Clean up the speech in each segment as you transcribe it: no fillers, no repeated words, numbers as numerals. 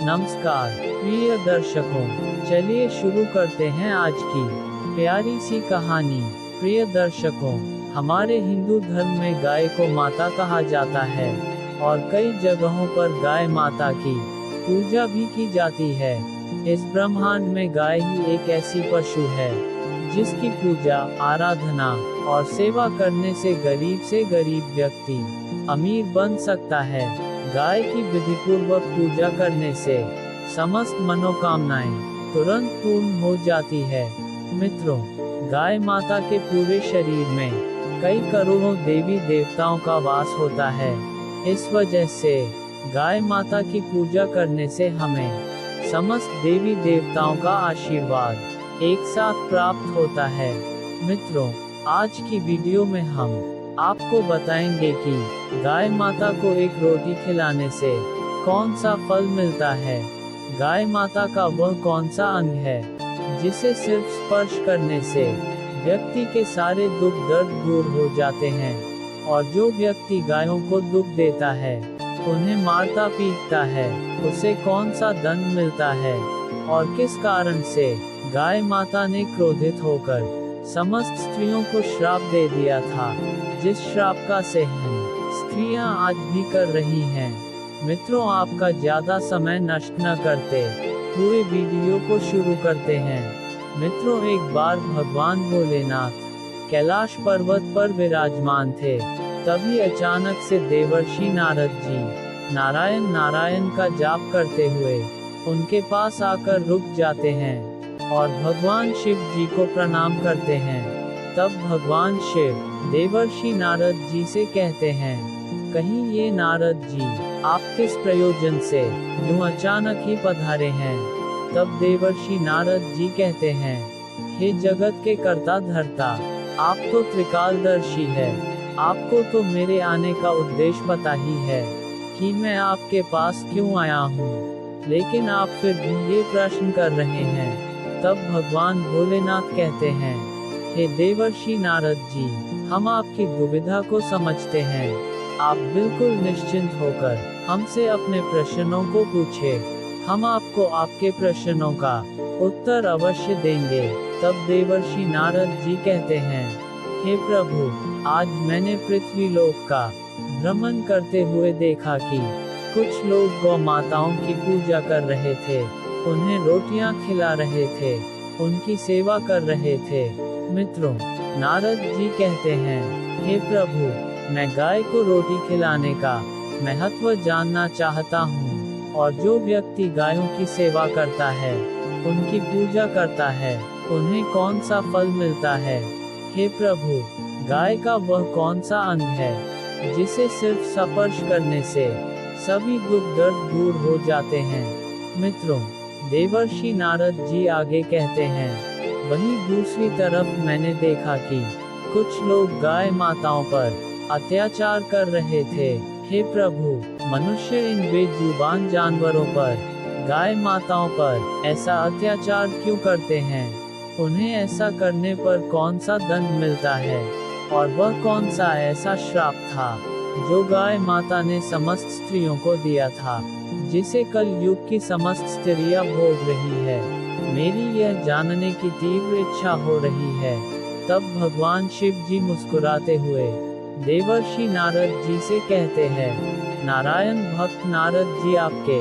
नमस्कार प्रिय दर्शकों, चलिए शुरू करते हैं आज की प्यारी सी कहानी। प्रिय दर्शकों, हमारे हिंदू धर्म में गाय को माता कहा जाता है और कई जगहों पर गाय माता की पूजा भी की जाती है। इस ब्रह्मांड में गाय ही एक ऐसी पशु है जिसकी पूजा, आराधना और सेवा करने से गरीब व्यक्ति अमीर बन सकता है। गाय की विधिपूर्वक पूजा करने से समस्त मनोकामनाएं तुरंत पूर्ण हो जाती है। मित्रों, गाय माता के पूरे शरीर में कई करोड़ों देवी देवताओं का वास होता है। इस वजह से गाय माता की पूजा करने से हमें समस्त देवी देवताओं का आशीर्वाद एक साथ प्राप्त होता है। मित्रों, आज की वीडियो में हम आपको बताएंगे कि गाय माता को एक रोटी खिलाने से कौन सा फल मिलता है। गाय माता का वह कौन सा अंग है जिसे सिर्फ स्पर्श करने से व्यक्ति के सारे दुख दर्द दूर हो जाते हैं, और जो व्यक्ति गायों को दुख देता है, उन्हें मारता पीटता है, उसे कौन सा दंड मिलता है, और किस कारण से गाय माता ने क्रोधित होकर समस्त स्त्रियों को श्राप दे दिया था, जिस श्राप का सहन स्त्रियां आज भी कर रही हैं। मित्रों, आपका ज्यादा समय नष्ट न करते पूरे वीडियो को शुरू करते हैं। मित्रों, एक बार भगवान भोलेनाथ कैलाश पर्वत पर विराजमान थे। तभी अचानक से देवर्षि नारद जी नारायण नारायण का जाप करते हुए उनके पास आकर रुक जाते हैं और भगवान शिव जी को प्रणाम करते हैं। तब भगवान शिव देवर्षि नारद जी से कहते हैं, कहीं ये नारद जी आप किस प्रयोजन से यूं अचानक ही पधारे हैं। तब देवर्षि नारद जी कहते हैं, हे जगत के कर्ता धर्ता, आप तो त्रिकालदर्शी है। आपको तो मेरे आने का उद्देश्य पता ही है कि मैं आपके पास क्यों आया हूँ, लेकिन आप फिर भी ये प्रश्न कर रहे हैं। तब भगवान भोलेनाथ कहते हैं, हे देवर्षि नारद जी, हम आपकी दुविधा को समझते हैं। आप बिल्कुल निश्चिंत होकर हमसे अपने प्रश्नों को पूछें। हम आपको आपके प्रश्नों का उत्तर अवश्य देंगे। तब देवर्षि नारद जी कहते हैं, हे प्रभु, आज मैंने पृथ्वी लोक का भ्रमण करते हुए देखा कि कुछ लोग गौ माताओं की पूजा कर रहे थे, उन्हें रोटियां खिला रहे थे, उनकी सेवा कर रहे थे। मित्रों, नारद जी कहते हैं, हे प्रभु, मैं गाय को रोटी खिलाने का महत्व जानना चाहता हूँ, और जो व्यक्ति गायों की सेवा करता है, उनकी पूजा करता है, उन्हें कौन सा फल मिलता है। हे प्रभु, गाय का वह कौन सा अंग है जिसे सिर्फ स्पर्श करने से सभी दुख दर्द दूर हो जाते हैं। मित्रों, देवर्षि नारद जी आगे कहते हैं, वहीं दूसरी तरफ मैंने देखा कि कुछ लोग गाय माताओं पर अत्याचार कर रहे थे। हे प्रभु, मनुष्य इन बेजुबान जानवरों पर, गाय माताओं पर ऐसा अत्याचार क्यों करते हैं। उन्हें ऐसा करने पर कौन सा दंड मिलता है, और वह कौन सा ऐसा श्राप था जो गाय माता ने समस्त स्त्रियों को दिया था, जिसे कल युग की समस्त स्त्रियां भोग रही है। मेरी यह जानने की तीव्र इच्छा हो रही है। तब भगवान शिव जी मुस्कुराते हुए देवर्षि नारद जी से कहते हैं, नारायण भक्त नारद जी, आपके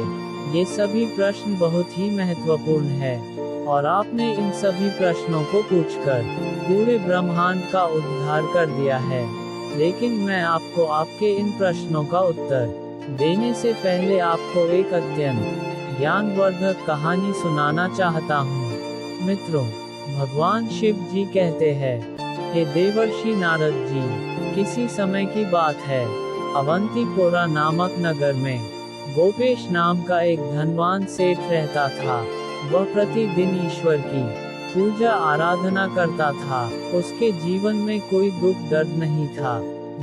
ये सभी प्रश्न बहुत ही महत्वपूर्ण है, और आपने इन सभी प्रश्नों को पूछकर पूरे ब्रह्मांड का उद्धार कर दिया है। लेकिन मैं आपको आपके इन प्रश्नों का उत्तर देने से पहले आपको एक अत्यंत ज्ञानवर्धक कहानी सुनाना चाहता हूँ। मित्रों, भगवान शिव जी कहते हैं, हे देवर्षि नारद जी, किसी समय की बात है, अवंतीपुरा नामक नगर में गोपेश नाम का एक धनवान सेठ रहता था। वह प्रतिदिन ईश्वर की पूजा आराधना करता था। उसके जीवन में कोई दुख दर्द नहीं था।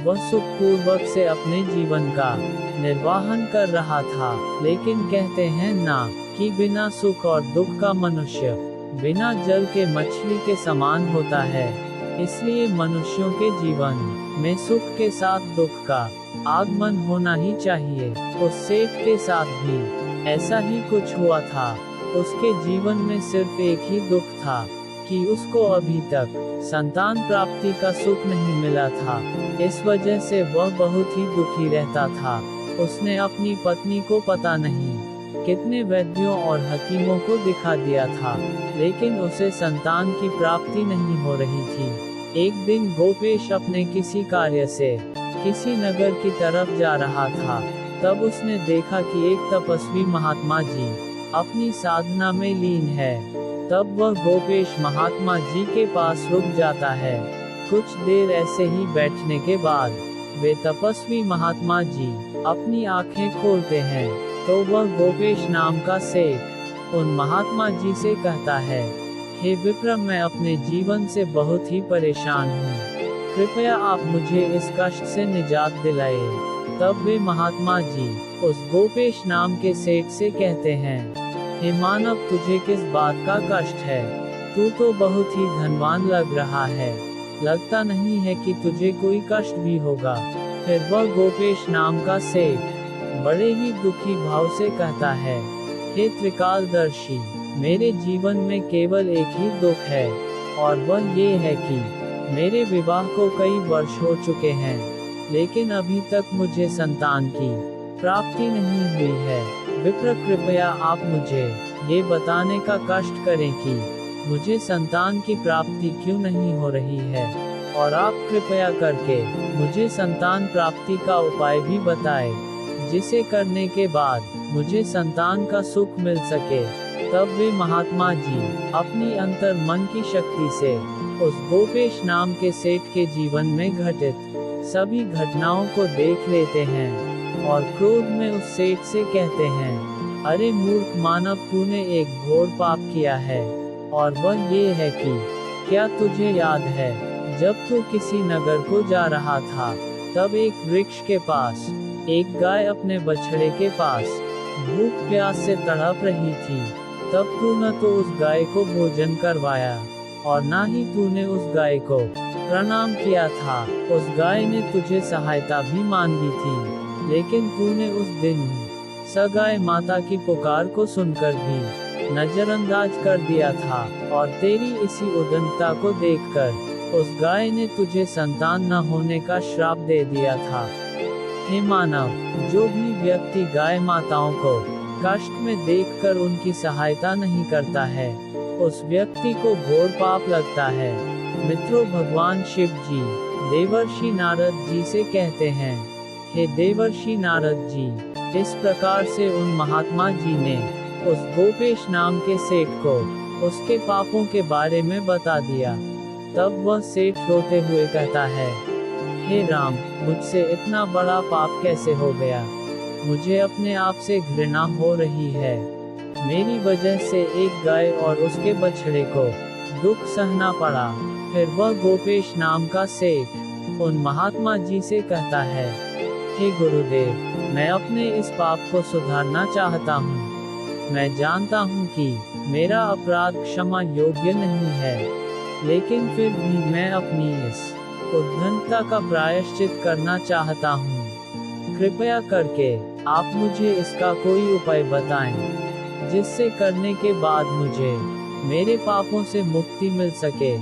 वह सुखपूर्वक से अपने जीवन का निर्वाहन कर रहा था। लेकिन कहते हैं ना कि बिना सुख और दुख का मनुष्य बिना जल के मछली के समान होता है। इसलिए मनुष्यों के जीवन में सुख के साथ दुख का आगमन होना ही चाहिए। उस सेठ के साथ भी ऐसा ही कुछ हुआ था। उसके जीवन में सिर्फ एक ही दुख था कि उसको अभी तक संतान प्राप्ति का सुख नहीं मिला था। इस वजह से वह बहुत ही दुखी रहता था। उसने अपनी पत्नी को पता नहीं कितने वैद्यों और हकीमों को दिखा दिया था, लेकिन उसे संतान की प्राप्ति नहीं हो रही थी। एक दिन गोपेश अपने किसी कार्य से किसी नगर की तरफ जा रहा था। तब उसने देखा कि एक तपस्वी महात्मा जी अपनी साधना में लीन है। तब वह गोपेश महात्मा जी के पास रुक जाता है। कुछ देर ऐसे ही बैठने के बाद वे तपस्वी महात्मा जी अपनी आंखें खोलते हैं, तो वह गोपेश नाम का सेठ उन महात्मा जी से कहता है, हे विप्र, मैं अपने जीवन से बहुत ही परेशान हूँ, कृपया आप मुझे इस कष्ट से निजात दिलाए। तब वे महात्मा जी उस गोपेश नाम के सेठ से कहते हैं, हे मानव, तुझे किस बात का कष्ट है? तू तो बहुत ही धनवान लग रहा है, लगता नहीं है कि तुझे कोई कष्ट भी होगा। फिर वह गोपेश नाम का सेठ बड़े ही दुखी भाव से कहता है, हे त्रिकालदर्शी, मेरे जीवन में केवल एक ही दुख है, और वह ये है कि मेरे विवाह को कई वर्ष हो चुके हैं, लेकिन अभी तक मुझे संतान की प्राप्ति नहीं हुई है। विप्र, कृपया आप मुझे ये बताने का कष्ट करें कि मुझे संतान की प्राप्ति क्यों नहीं हो रही है, और आप कृपया करके मुझे संतान प्राप्ति का उपाय भी बताएं, जिसे करने के बाद मुझे संतान का सुख मिल सके। तब वे महात्मा जी अपनी अंतर मन की शक्ति से उस गोपेश नाम के सेठ के जीवन में घटित सभी घटनाओं को देख लेते हैं और क्रोध में उस सेठ से कहते हैं, अरे मूर्ख मानव, तूने एक घोर पाप किया है, और वह ये है कि क्या तुझे याद है, जब तू किसी नगर को जा रहा था, तब एक वृक्ष के पास एक गाय अपने बछड़े के पास भूख प्यास से तड़प रही थी। तब तू न तो उस गाय को भोजन करवाया और ना ही तूने उस गाय को प्रणाम किया था। उस गाय ने तुझे सहायता भी मांगी थी, लेकिन तूने उस दिन सगाई माता की पुकार को सुनकर भी नजरअंदाज कर दिया था, और तेरी इसी उद्दंडता को देखकर उस गाय ने तुझे संतान न होने का श्राप दे दिया था। हे मानव, जो भी व्यक्ति गाय माताओं को कष्ट में देखकर उनकी सहायता नहीं करता है, उस व्यक्ति को घोर पाप लगता है। मित्रों, भगवान शिव जी देवर्षि नारद जी से कहते हैं, हे देवर्षि नारद जी, इस प्रकार से उन महात्मा जी ने उस गोपेश नाम के सेठ को उसके पापों के बारे में बता दिया। तब वह सेठ रोते हुए कहता है, हे राम, मुझसे इतना बड़ा पाप कैसे हो गया? मुझे अपने आप से घृणा हो रही है। मेरी वजह से एक गाय और उसके बछड़े को दुख सहना पड़ा। फिर वह गोपेश नाम का सेठ उन महात्मा जी से कहता है, हे गुरुदेव, मैं अपने इस पाप को सुधारना चाहता हूँ। मैं जानता हूँ कि मेरा अपराध क्षमा योग्य नहीं है, लेकिन फिर भी मैं अपनी इस उद्दंडता का प्रायश्चित करना चाहता हूँ। कृपया करके आप मुझे इसका कोई उपाय बताएं, जिससे करने के बाद मुझे मेरे पापों से मुक्ति मिल सके।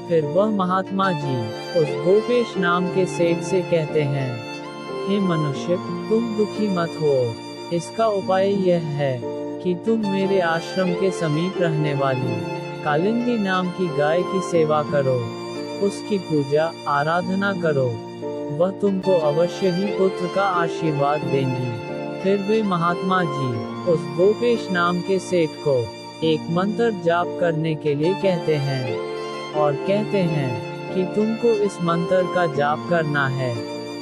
फिर वह महात्मा जी उस गोपेश नाम के सेठ से कहते हैं, हे मनुष्य, तुम दुखी मत हो। इसका उपाय यह है कि तुम मेरे आश्रम के समीप रहने वाली कालिंदी नाम की गाय की सेवा करो, उसकी पूजा आराधना करो, वह तुमको अवश्य ही पुत्र का आशीर्वाद देंगी। फिर वे महात्मा जी उस गोपेश नाम के सेठ को एक मंत्र जाप करने के लिए कहते हैं, और कहते हैं कि तुमको इस मंत्र का जाप करना है।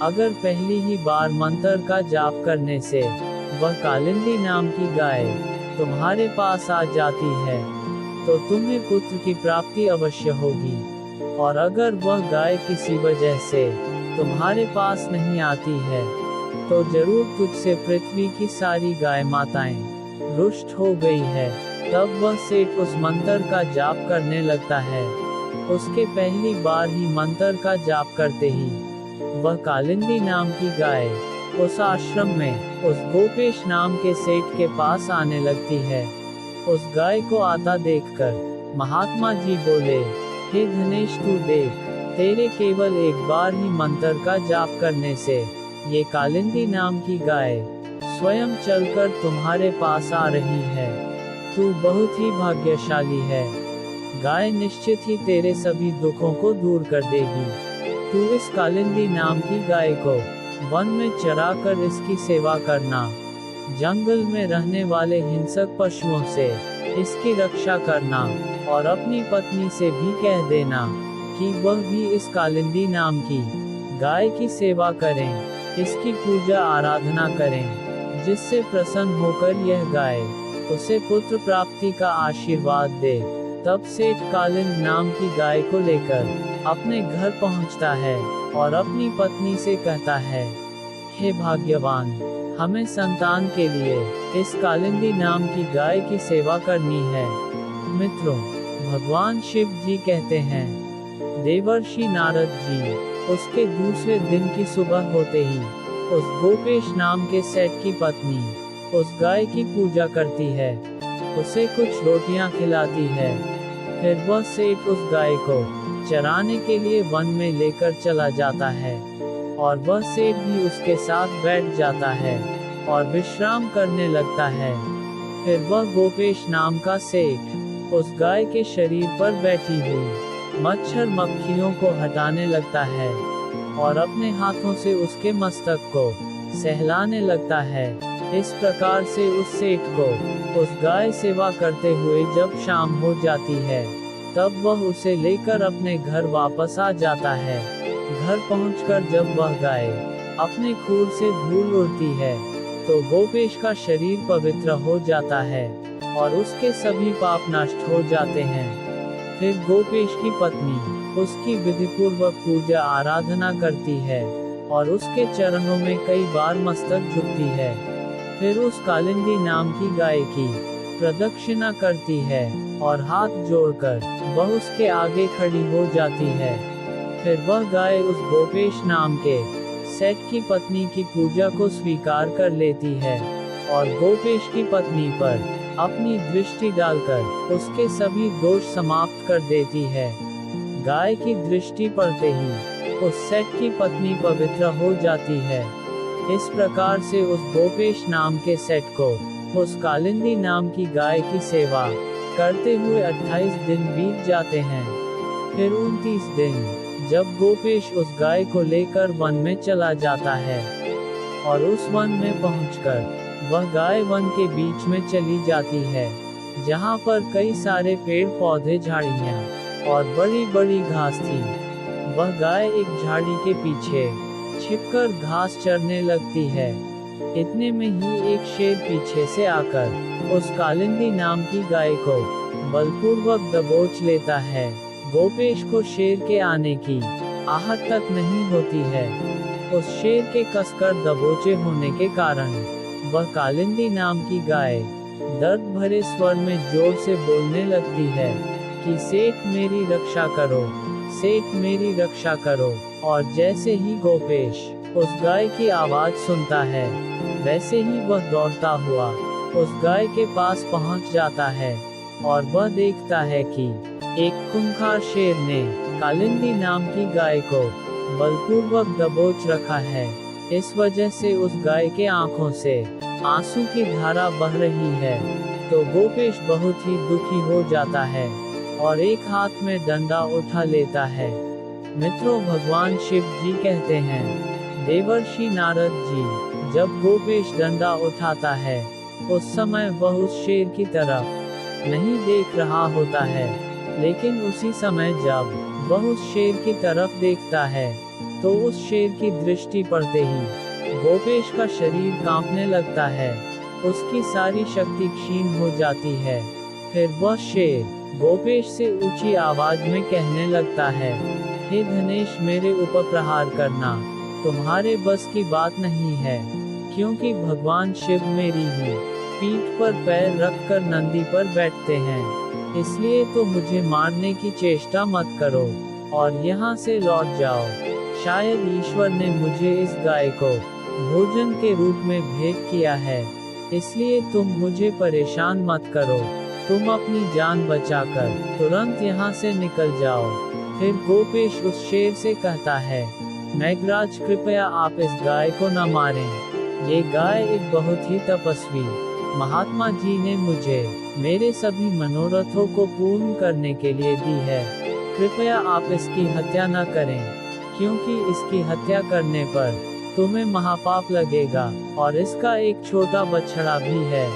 अगर पहली ही बार मंत्र का जाप करने से वह कालिंदी नाम की गाय तुम्हारे पास आ जाती है, तो तुम्हें पुत्र की प्राप्ति अवश्य होगी। और अगर वह गाय किसी वजह से तुम्हारे पास नहीं आती है, तो जरूर तुझसे पृथ्वी की सारी गाय माताएं रुष्ट हो गई है। तब वह सेठ उस मंत्र का जाप करने लगता है। उसके पहली बार ही मंत्र का जाप करते ही वह कालिंदी नाम की गाय उस आश्रम में उस गोपेश नाम के सेठ के पास आने लगती है। उस गाय को आता देखकर महात्मा जी बोले, हे धनेश तू देख, तेरे केवल एक बार ही मंत्र का जाप करने से ये कालिंदी नाम की गाय स्वयं चलकर तुम्हारे पास आ रही है। तू बहुत ही भाग्यशाली है। गाय निश्चित ही तेरे सभी दुखों को दूर कर देगी। तू इस कालिंदी नाम की गाय को वन में चरा कर इसकी सेवा करना। जंगल में रहने वाले हिंसक पशुओं से इसकी रक्षा करना और अपनी पत्नी से भी कह देना कि वह भी इस कालिंदी नाम की गाय की सेवा करें, इसकी पूजा आराधना करें, जिससे प्रसन्न होकर यह गाय उसे पुत्र प्राप्ति का आशीर्वाद दे। तब सेठ कालिंद नाम की गाय को लेकर अपने घर पहुंचता है और अपनी पत्नी से कहता है, हे भाग्यवान, हमें संतान के लिए इस कालिंदी नाम की गाय की सेवा करनी है। मित्रों, भगवान शिव जी कहते हैं, देवर्षि नारद जी उसके दूसरे दिन की सुबह होते ही उस गोपेश नाम के सेठ की पत्नी उस गाय की पूजा करती है, उसे कुछ रोटियां खिलाती है। फिर वह सेठ उस गाय को चराने के लिए वन में लेकर चला जाता है और वह सेठ भी उसके साथ बैठ जाता है और विश्राम करने लगता है। फिर वह गोपेश नाम का सेठ उस गाय के शरीर पर बैठी हुई मच्छर मक्खियों को हटाने लगता है और अपने हाथों से उसके मस्तक को सहलाने लगता है। इस प्रकार से उस सेठ को उस गाय सेवा करते हुए जब शाम हो जाती है, तब वह उसे लेकर अपने घर वापस आ जाता है। घर पहुंचकर जब वह गाय अपने खूर से धूल उड़ती है, तो गोपेश का शरीर पवित्र हो जाता है और उसके सभी पाप नष्ट हो जाते हैं। फिर गोपेश की पत्नी उसकी विधिपूर्वक पूजा आराधना करती है और उसके चरणों में कई बार मस्तक झुकती है। फिर उस कालिंदी नाम की गाय की प्रदक्षिणा करती है और हाथ जोड़कर वह उसके आगे खड़ी हो जाती है। फिर वह गाय उस गोपेश नाम के सेठ की पत्नी की पूजा को स्वीकार कर लेती है और गोपेश की पत्नी पर अपनी दृष्टि डालकर उसके सभी दोष समाप्त कर देती है। गाय की दृष्टि पड़ते ही उस सेठ की पत्नी पवित्र हो जाती है। इस प्रकार से उस गोपेश नाम के सेठ को उस कालिंदी नाम की गाय की सेवा करते हुए 28 दिन बीत जाते हैं। फिर 29 दिन जब गोपेश उस गाय को लेकर वन में चला जाता है और उस वन में पहुंचकर वह गाय वन के बीच में चली जाती है, जहां पर कई सारे पेड़ पौधे झाड़ियां और बड़ी बड़ी घास थी। वह गाय एक झाड़ी के पीछे छिपकर घास चरने लगती है। इतने में ही एक शेर पीछे से आकर उस कालिंदी नाम की गाय को बलपूर्वक दबोच लेता है। गोपेश को शेर के आने की आहट तक नहीं होती है। उस शेर के कसकर दबोचे होने के कारण वह कालिंदी नाम की गाय दर्द भरे स्वर में जोर से बोलने लगती है कि सेठ मेरी रक्षा करो, सेठ मेरी रक्षा करो। और जैसे ही गोपेश उस गाय की आवाज सुनता है, वैसे ही वह दौड़ता हुआ उस गाय के पास पहुंच जाता है और वह देखता है कि एक खूंखार शेर ने कालिंदी नाम की गाय को बलपूर्वक दबोच रखा है। इस वजह से उस गाय के आंखों से आंसू की धारा बह रही है। तो गोपेश बहुत ही दुखी हो जाता है और एक हाथ में डंडा उठा लेता है। मित्रों, भगवान शिव जी कहते हैं, देवर्षि नारद जी जब गोपेश डंडा उठाता है, उस समय वह उस शेर की तरफ नहीं देख रहा होता है, लेकिन उसी समय जब वह उस शेर की तरफ देखता है, तो उस शेर की दृष्टि पड़ते ही गोपेश का शरीर कांपने लगता है, उसकी सारी शक्ति क्षीण हो जाती है। फिर वह शेर गोपेश से ऊंची आवाज में कहने लगता है, हे धनेश मेरे ऊपर प्रहार करना तुम्हारे बस की बात नहीं है, क्योंकि भगवान शिव मेरी ही पीठ पर पैर रखकर नंदी पर बैठते हैं। इसलिए तो मुझे मारने की चेष्टा मत करो और यहाँ से लौट जाओ। शायद ईश्वर ने मुझे इस गाय को भोजन के रूप में भेंट किया है, इसलिए तुम मुझे परेशान मत करो। तुम अपनी जान बचाकर तुरंत यहाँ से निकल जाओ। फिर गोपेश उस शेर से कहता है, मेघराज कृपया आप इस गाय को न मारें। ये गाय एक बहुत ही तपस्वी महात्मा जी ने मुझे मेरे सभी मनोरथों को पूर्ण करने के लिए दी है। कृपया आप इसकी हत्या न करें, क्योंकि इसकी हत्या करने पर तुम्हें महापाप लगेगा और इसका एक छोटा बछड़ा भी है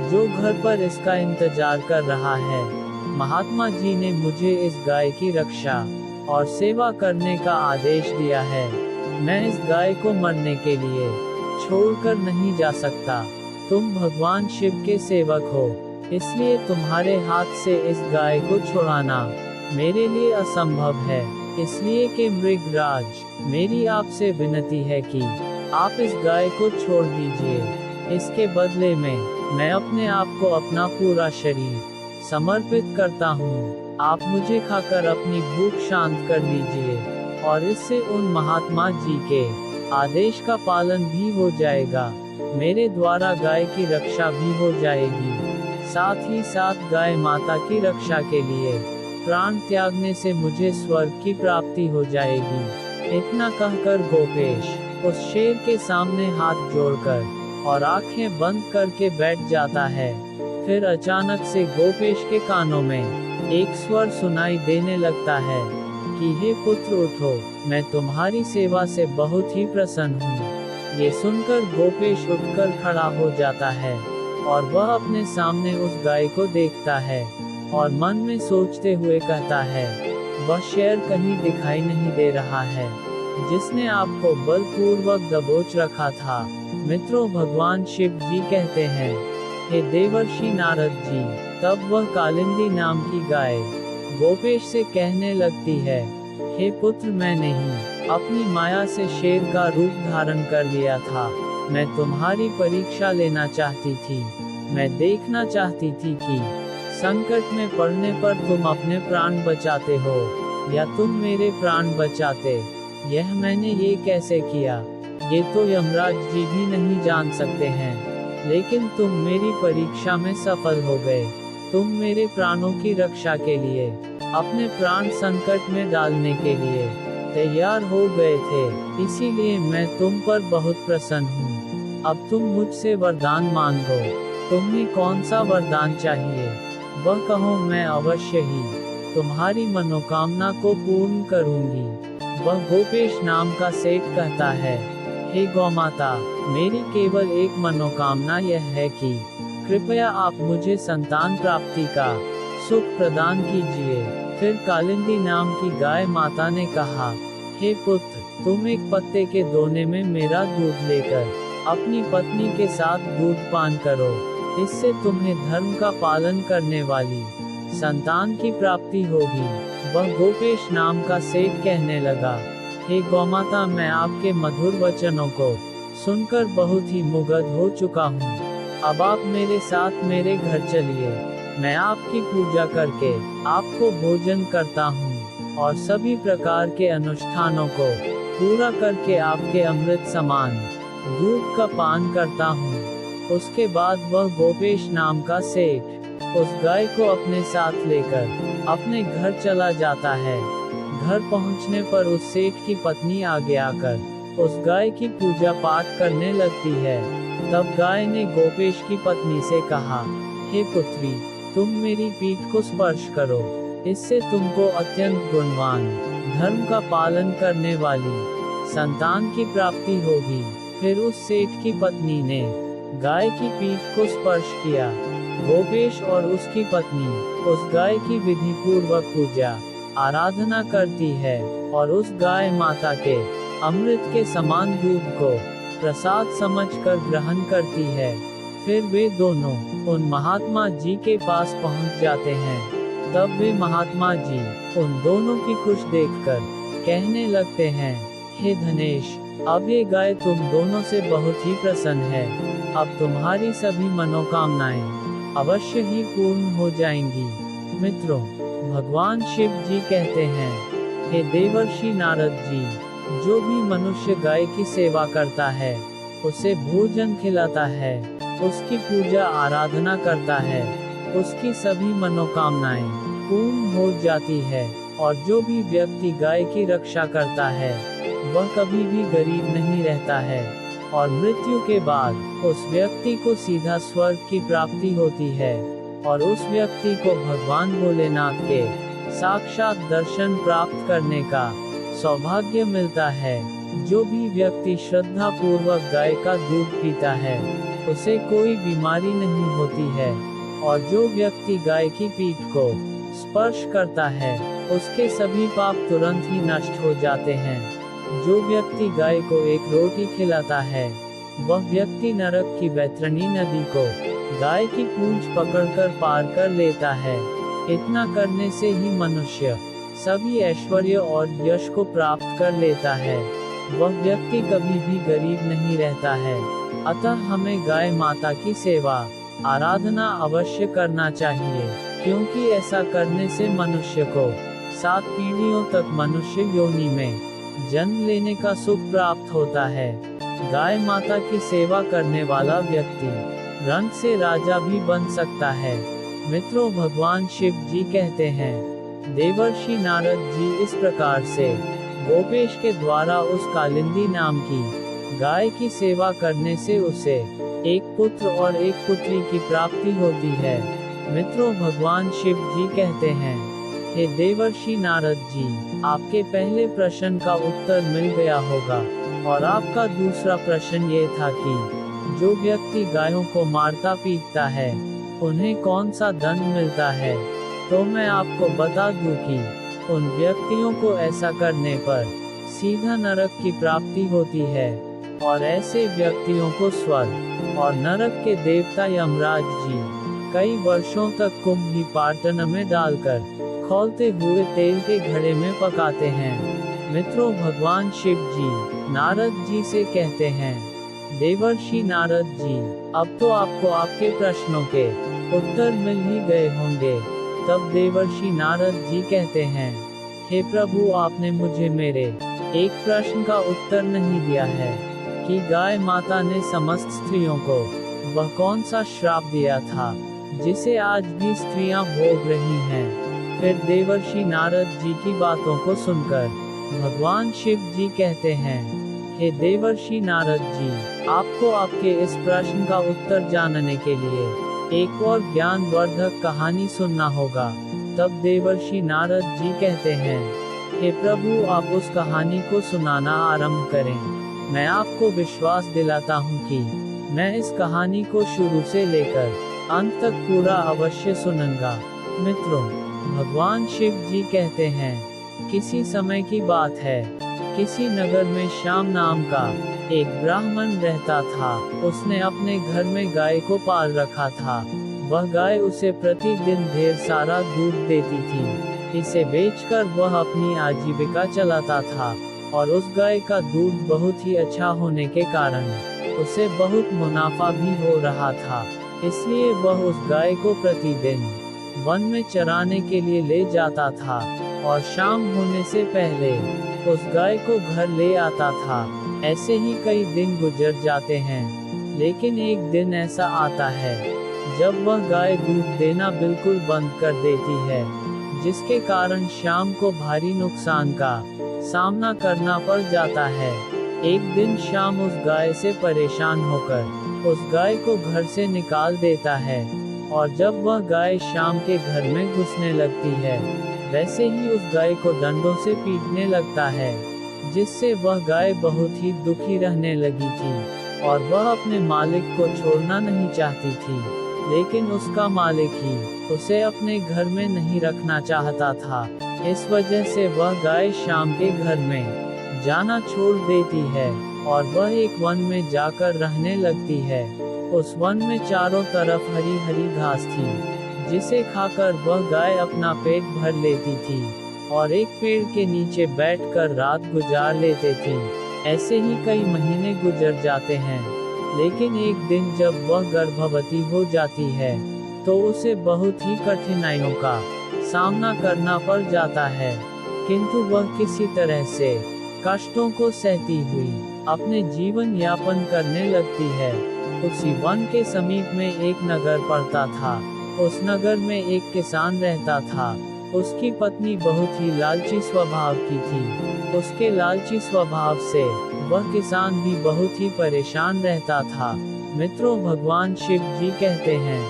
जो घर पर इसका इंतजार कर रहा है। महात्मा जी ने मुझे इस गाय की रक्षा और सेवा करने का आदेश दिया है। मैं इस गाय को मरने के लिए छोड़कर नहीं जा सकता। तुम भगवान शिव के सेवक हो, इसलिए तुम्हारे हाथ से इस गाय को छुड़ाना मेरे लिए असंभव है। इसलिए कि मृगराज, मेरी आपसे विनती है कि आप इस गाय को छोड़ दीजिए। इसके बदले में मैं अपने आप को अपना पूरा शरीर समर्पित करता हूँ। आप मुझे खाकर अपनी भूख शांत कर लीजिए और इससे उन महात्मा जी के आदेश का पालन भी हो जाएगा। मेरे द्वारा गाय की रक्षा भी हो जाएगी। साथ ही साथ गाय माता की रक्षा के लिए प्राण त्यागने से मुझे स्वर्ग की प्राप्ति हो जाएगी। इतना कहकर गोपेश उस शेर के सामने हाथ जोड़कर और आंखें बंद करके बैठ जाता है। फिर अचानक से गोपेश के कानों में एक स्वर सुनाई देने लगता है कि हे पुत्र उठो, मैं तुम्हारी सेवा से बहुत ही प्रसन्न हूँ। ये सुनकर गोपेश उठकर खड़ा हो जाता है और वह अपने सामने उस गाय को देखता है और मन में सोचते हुए कहता है, वह शेर कहीं दिखाई नहीं दे रहा है जिसने आपको बलपूर्वक दबोच रखा था। मित्रों, भगवान शिव जी कहते हैं, हे देवर्षि नारद जी। तब वह कालिंदी नाम की गाय गोपेश से कहने लगती है, हे पुत्र, मैं नहीं, अपनी माया से शेर का रूप धारण कर लिया था। मैं तुम्हारी परीक्षा लेना चाहती थी। मैं देखना चाहती थी कि संकट में पड़ने पर तुम अपने प्राण बचाते हो या तुम मेरे प्राण बचाते। यह मैंने ये कैसे किया, ये तो यमराज जी भी नहीं जान सकते हैं। लेकिन तुम मेरी परीक्षा में सफल हो गए। तुम मेरे प्राणों की रक्षा के लिए, अपने प्राण संकट में डालने के लिए तैयार हो गए थे। इसीलिए मैं तुम पर बहुत प्रसन्न हूँ। अब तुम मुझसे वरदान मांगो। तुम्हें कौन सा वरदान चाहिए, वह कहो, मैं अवश्य ही तुम्हारी मनोकामना को पूर्ण करूंगी। वह गोपेश नाम का सेठ कहता है, हे गौमाता, मेरी केवल एक मनोकामना यह है कि कृपया आप मुझे संतान प्राप्ति का सुख प्रदान कीजिए। फिर कालिंदी नाम की गाय माता ने कहा, हे पुत्र, तुम एक पत्ते के दोने में मेरा दूध लेकर अपनी पत्नी के साथ दूध पान करो। इससे तुम्हें धर्म का पालन करने वाली संतान की प्राप्ति होगी। वह गोपेश नाम का सेठ कहने लगा, हे गौमाता, मैं आपके मधुर वचनों को सुनकर बहुत ही मुग्ध हो चुका हूँ। अब आप मेरे साथ मेरे घर चलिए। मैं आपकी पूजा करके आपको भोजन करता हूँ और सभी प्रकार के अनुष्ठानों को पूरा करके आपके अमृत समान दूध का पान करता हूँ। उसके बाद वह गोपेश नाम का सेठ उस गाय को अपने साथ लेकर अपने घर चला जाता है। घर पहुंचने पर उस सेठ की पत्नी आगे आकर उस गाय की पूजा पाठ करने लगती है। तब गाय ने गोपेश की पत्नी से कहा, हे पुत्री, तुम मेरी पीठ को स्पर्श करो। इससे तुमको अत्यंत गुणवान, धर्म का पालन करने वाली संतान की प्राप्ति होगी। फिर उस सेठ की पत्नी ने गाय की पीठ को स्पर्श किया। गोपेश और उसकी पत्नी उस गाय की विधि पूर्वक पूजा आराधना करती है और उस गाय माता के अमृत के समान दूध को प्रसाद समझकर ग्रहण करती है। फिर वे दोनों उन महात्मा जी के पास पहुंच जाते हैं। तब वे महात्मा जी उन दोनों की खुश देखकर कहने लगते हैं, हे धनेश, अब ये गाय तुम दोनों से बहुत ही प्रसन्न है। अब तुम्हारी सभी मनोकामनाएं अवश्य ही पूर्ण हो जाएंगी। मित्रों, भगवान शिव जी कहते हैं, हे देवर्षि नारद जी, जो भी मनुष्य गाय की सेवा करता है उसे भोजन खिलाता है, उसकी पूजा आराधना करता है, उसकी सभी मनोकामनाएं पूर्ण हो जाती है। और जो भी व्यक्ति गाय की रक्षा करता है वह कभी भी गरीब नहीं रहता है, और मृत्यु के बाद उस व्यक्ति को सीधा स्वर्ग की प्राप्ति होती है, और उस व्यक्ति को भगवान भोलेनाथ के साक्षात दर्शन प्राप्त करने का सौभाग्य मिलता है। जो भी व्यक्ति श्रद्धा पूर्वक गाय का दूध पीता है उसे कोई बीमारी नहीं होती है, और जो व्यक्ति गाय की पीठ को स्पर्श करता है उसके सभी पाप तुरंत ही नष्ट हो जाते हैं। जो व्यक्ति गाय को एक रोटी खिलाता है वह व्यक्ति नरक की वैतरणी नदी को गाय की पूंछ पकड़कर पार कर लेता है। इतना करने से ही मनुष्य सभी ऐश्वर्य और यश को प्राप्त कर लेता है। वह व्यक्ति कभी भी गरीब नहीं रहता है। अतः हमें गाय माता की सेवा आराधना अवश्य करना चाहिए, क्योंकि ऐसा करने से मनुष्य को 7 पीढ़ियों तक मनुष्य योनि में जन्म लेने का सुख प्राप्त होता है। गाय माता की सेवा करने वाला व्यक्ति रंग से राजा भी बन सकता है। मित्रों, भगवान शिव जी कहते हैं, देवर्षि नारद जी इस प्रकार से गोपेश के द्वारा उस कालिंदी नाम की गाय की सेवा करने से उसे एक पुत्र और एक पुत्री की प्राप्ति होती है। मित्रों, भगवान शिव जी कहते हैं, हे देवर्षि नारद जी, आपके पहले प्रश्न का उत्तर मिल गया होगा, और आपका दूसरा प्रश्न ये था कि जो व्यक्ति गायों को मारता पीटता है उन्हें कौन सा दंड मिलता है। तो मैं आपको बता दूं कि उन व्यक्तियों को ऐसा करने पर सीधा नरक की प्राप्ति होती है, और ऐसे व्यक्तियों को स्वर्ग और नरक के देवता यमराज जी कई वर्षों तक कुंभी पाटन में डालकर खौलते हुए तेल के घड़े में पकाते हैं। मित्रों, भगवान शिव जी नारद जी से कहते हैं, देवर्षि नारद जी, अब तो आपको आपके प्रश्नों के उत्तर मिल ही गए होंगे। तब देवर्षि नारद जी कहते हैं, हे प्रभु, आपने मुझे मेरे एक प्रश्न का उत्तर नहीं दिया है कि गाय माता ने समस्त स्त्रियों को वह कौन सा श्राप दिया था जिसे आज भी स्त्रियां भोग रही हैं। फिर देवर्षि नारद जी की बातों को सुनकर भगवान शिव जी कहते हैं, हे देवर्षि नारद जी, आपको आपके इस प्रश्न का उत्तर जानने के लिए एक और ज्ञानवर्धक कहानी सुनना होगा। तब देवर्षि नारद जी कहते हैं, हे प्रभु, आप उस कहानी को सुनाना आरंभ करें। मैं आपको विश्वास दिलाता हूँ कि मैं इस कहानी को शुरू से लेकर अंत तक पूरा अवश्य सुनूंगा। मित्रों, भगवान शिव जी कहते हैं, किसी समय की बात है, किसी नगर में श्याम नाम का एक ब्राह्मण रहता था। उसने अपने घर में गाय को पाल रखा था। वह गाय उसे प्रतिदिन ढेर सारा दूध देती थी। इसे बेचकर वह अपनी आजीविका चलाता था, और उस गाय का दूध बहुत ही अच्छा होने के कारण उसे बहुत मुनाफा भी हो रहा था। इसलिए वह उस गाय को प्रतिदिन वन में चराने के लिए ले जाता था, और शाम होने से पहले उस गाय को घर ले आता था। ऐसे ही कई दिन गुजर जाते हैं, लेकिन एक दिन ऐसा आता है जब वह गाय दूध देना बिल्कुल बंद कर देती है, जिसके कारण शाम को भारी नुकसान का सामना करना पड़ जाता है। एक दिन शाम उस गाय से परेशान होकर उस गाय को घर से निकाल देता है, और जब वह गाय शाम के घर में घुसने लगती है, वैसे ही उस गाय को डंडों से पीटने लगता है, जिससे वह गाय बहुत ही दुखी रहने लगी थी, और वह अपने मालिक को छोड़ना नहीं चाहती थी। लेकिन उसका मालिक ही उसे अपने घर में नहीं रखना चाहता था। इस वजह से वह गाय शाम के घर में जाना छोड़ देती है, और वह एक वन में जाकर रहने लगती है। उस वन में चारों तरफ हरी हरी घास थी, जिसे खाकर वह गाय अपना पेट भर लेती थी, और एक पेड़ के नीचे बैठकर रात गुजार लेते थी। ऐसे ही कई महीने गुजर जाते हैं, लेकिन एक दिन जब वह गर्भवती हो जाती है, तो उसे बहुत ही कठिनाइयों का सामना करना पड़ जाता है, किंतु वह किसी तरह से कष्टों को सहती हुई अपने जीवन यापन करने लगती है। उसी वन के समीप में एक नगर पड़ता था। उस नगर में एक किसान रहता था। उसकी पत्नी बहुत ही लालची स्वभाव की थी। उसके लालची स्वभाव से वह किसान भी बहुत ही परेशान रहता था। मित्रों, भगवान शिव जी कहते हैं,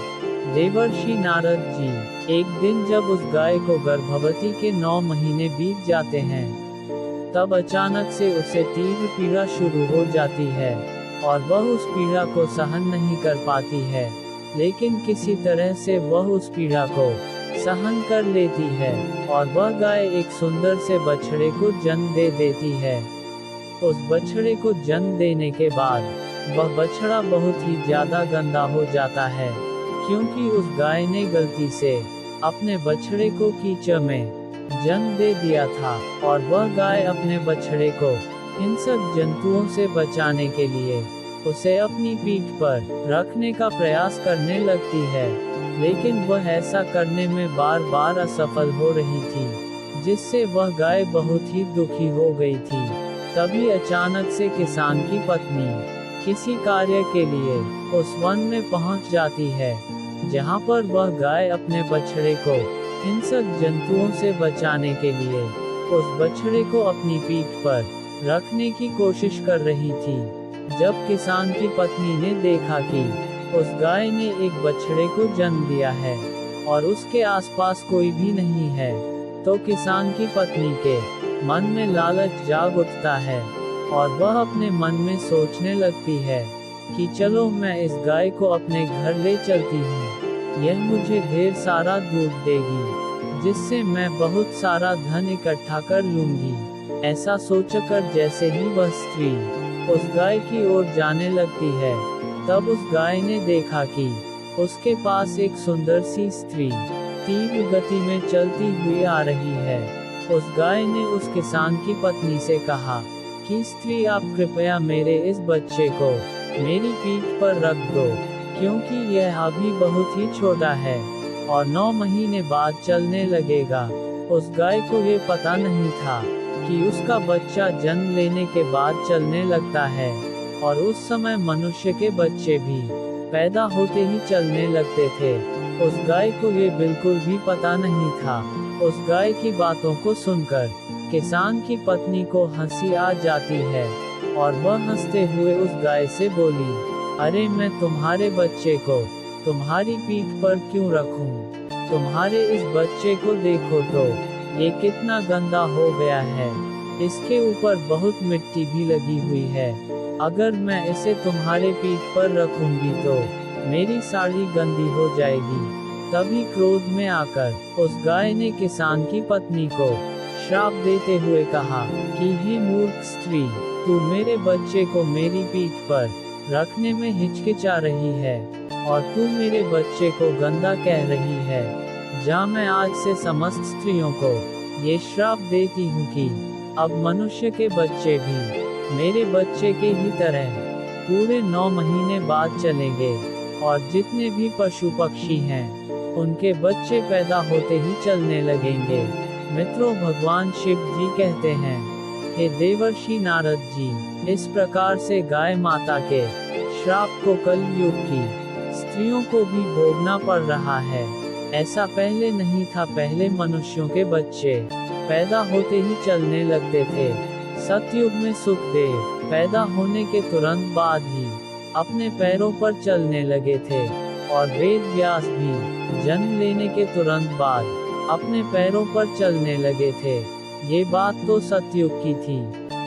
देवर्षि नारद जी, एक दिन जब उस गाय को गर्भवती के 9 महीने बीत जाते हैं, तब अचानक से उसे तीव्र पीड़ा शुरू हो जाती है और वह उस पीड़ा को सहन नहीं कर पाती है। लेकिन किसी तरह से वह उस पीड़ा को सहन कर लेती है और वह गाय एक सुंदर से बछड़े को जन्म दे देती है। उस बछड़े को जन्म देने के बाद वह बछड़ा बहुत ही ज्यादा गंदा हो जाता है, क्योंकि उस गाय ने गलती से अपने बछड़े को कीचड़ में जन्म दे दिया था। और वह गाय अपने बछड़े को हिंसक जंतुओं से बचाने के लिए उसे अपनी पीठ पर रखने का प्रयास करने लगती है, लेकिन वह ऐसा करने में बार बार असफल हो रही थी, जिससे वह गाय बहुत ही दुखी हो गई थी। तभी अचानक से किसान की पत्नी किसी कार्य के लिए उस वन में पहुंच जाती है, जहां पर वह गाय अपने बछड़े को हिंसक जंतुओं से बचाने के लिए उस बछड़े को अपनी पीठ पर रखने की कोशिश कर रही थी। जब किसान की पत्नी ने देखा कि उस गाय ने एक बछड़े को जन्म दिया है और उसके आसपास कोई भी नहीं है, तो किसान की पत्नी के मन में लालच जाग उठता है और वह अपने मन में सोचने लगती है कि चलो मैं इस गाय को अपने घर ले चलती हूँ। यह मुझे ढेर सारा दूध देगी, जिससे मैं बहुत सारा धन इकट्ठा कर लूंगी। ऐसा सोचकर जैसे ही वह स्त्री उस गाय की ओर जाने लगती है, तब उस गाय ने देखा कि उसके पास एक सुंदर सी स्त्री तीव्र गति में चलती हुई आ रही है। उस गाय ने उस किसान की पत्नी से कहा कि स्त्री, आप कृपया मेरे इस बच्चे को मेरी पीठ पर रख दो, क्योंकि यह अभी बहुत ही छोटा है और 9 महीने बाद चलने लगेगा। उस गाय को ये पता नहीं था कि उसका बच्चा जन्म लेने के बाद चलने लगता है, और उस समय मनुष्य के बच्चे भी पैदा होते ही चलने लगते थे। उस गाय को ये बिल्कुल भी पता नहीं था। उस गाय की बातों को सुनकर किसान की पत्नी को हंसी आ जाती है और वह हंसते हुए उस गाय से बोली, अरे मैं तुम्हारे बच्चे को तुम्हारी पीठ पर क्यों रखूं? तुम्हारे इस बच्चे को देखो तो, ये कितना गंदा हो गया है। इसके ऊपर बहुत मिट्टी भी लगी हुई है। अगर मैं इसे तुम्हारे पीठ पर रखूंगी तो मेरी साड़ी गंदी हो जाएगी। तभी क्रोध में आकर उस गाय ने किसान की पत्नी को श्राप देते हुए कहा कि हे मूर्ख स्त्री, तू मेरे बच्चे को मेरी पीठ पर रखने में हिचकिचा रही है और तू मेरे बच्चे को गंदा कह रही है। जा, मैं आज से समस्त स्त्रियों को ये श्राप देती हूँ कि अब मनुष्य के बच्चे भी मेरे बच्चे के ही तरह पूरे 9 महीने बाद चलेंगे, और जितने भी पशु पक्षी हैं उनके बच्चे पैदा होते ही चलने लगेंगे। मित्रों, भगवान शिव जी कहते हैं, हे देवर्षि नारद जी, इस प्रकार से गाय माता के श्राप को कलयुग की स्त्रियों को भी भोगना पड़ रहा है। ऐसा पहले नहीं था। पहले मनुष्यों के बच्चे पैदा होते ही चलने लगते थे। सतयुग में सुखदेव पैदा होने के तुरंत बाद ही अपने पैरों पर चलने लगे थे, और वेद व्यास भी जन्म लेने के तुरंत बाद अपने पैरों पर चलने लगे थे। ये बात तो सतयुग की थी,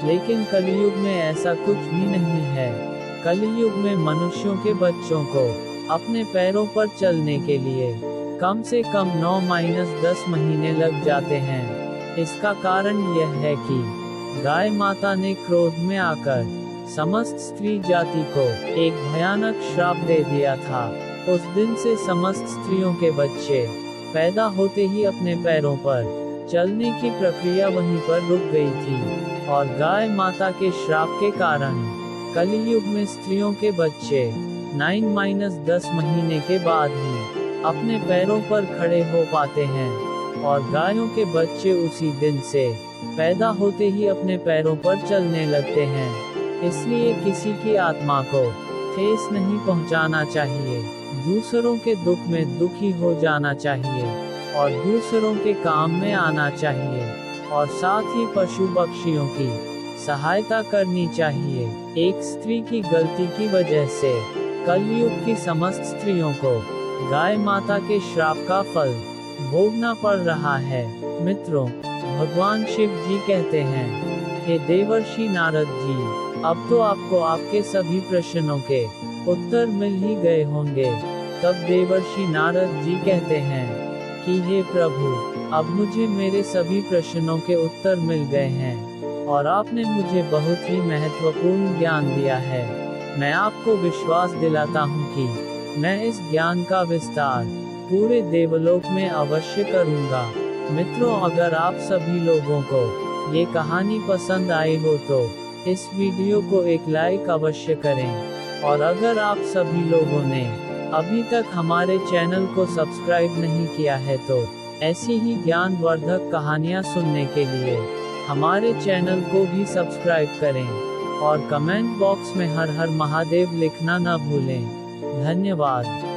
लेकिन कलयुग में ऐसा कुछ भी नहीं है। कलयुग में मनुष्यों के बच्चों को अपने पैरों पर चलने के लिए कम से कम 9-10 महीने लग जाते हैं। इसका कारण यह है कि गाय माता ने क्रोध में आकर समस्त स्त्री जाति को एक भयानक श्राप दे दिया था। उस दिन से समस्त स्त्रियों के बच्चे पैदा होते ही अपने पैरों पर चलने की प्रक्रिया वहीं पर रुक गई थी, और गाय माता के श्राप के कारण कलयुग में स्त्रियों के बच्चे 9-10 महीने के बाद ही अपने पैरों पर खड़े हो पाते हैं, और गायों के बच्चे उसी दिन से पैदा होते ही अपने पैरों पर चलने लगते हैं। इसलिए किसी की आत्मा को ठेस नहीं पहुंचाना चाहिए, दूसरों के दुख में दुखी हो जाना चाहिए और दूसरों के काम में आना चाहिए और साथ ही पशु पक्षियों की सहायता करनी चाहिए। एक स्त्री की गलती की वजह से कलयुग की समस्त स्त्रियों को गाय माता के श्राप का फल भोगना पड़ रहा है। मित्रों, भगवान शिव जी कहते हैं, हे देवर्षि नारद जी, अब तो आपको आपके सभी प्रश्नों के उत्तर मिल ही गए होंगे। तब देवर्षि नारद जी कहते हैं कि हे प्रभु, अब मुझे मेरे सभी प्रश्नों के उत्तर मिल गए हैं और आपने मुझे बहुत ही महत्वपूर्ण ज्ञान दिया है। मैं आपको विश्वास दिलाता हूँ कि मैं इस ज्ञान का विस्तार पूरे देवलोक में अवश्य करूँगा। मित्रों, अगर आप सभी लोगों को ये कहानी पसंद आई हो तो इस वीडियो को एक लाइक अवश्य करें और अगर आप सभी लोगों ने अभी तक हमारे चैनल को सब्सक्राइब नहीं किया है तो ऐसी ही ज्ञानवर्धक कहानियाँ सुनने के लिए हमारे चैनल को भी सब्सक्राइब करें और कमेंट बॉक्स में हर हर महादेव लिखना न भूलें। धन्यवाद।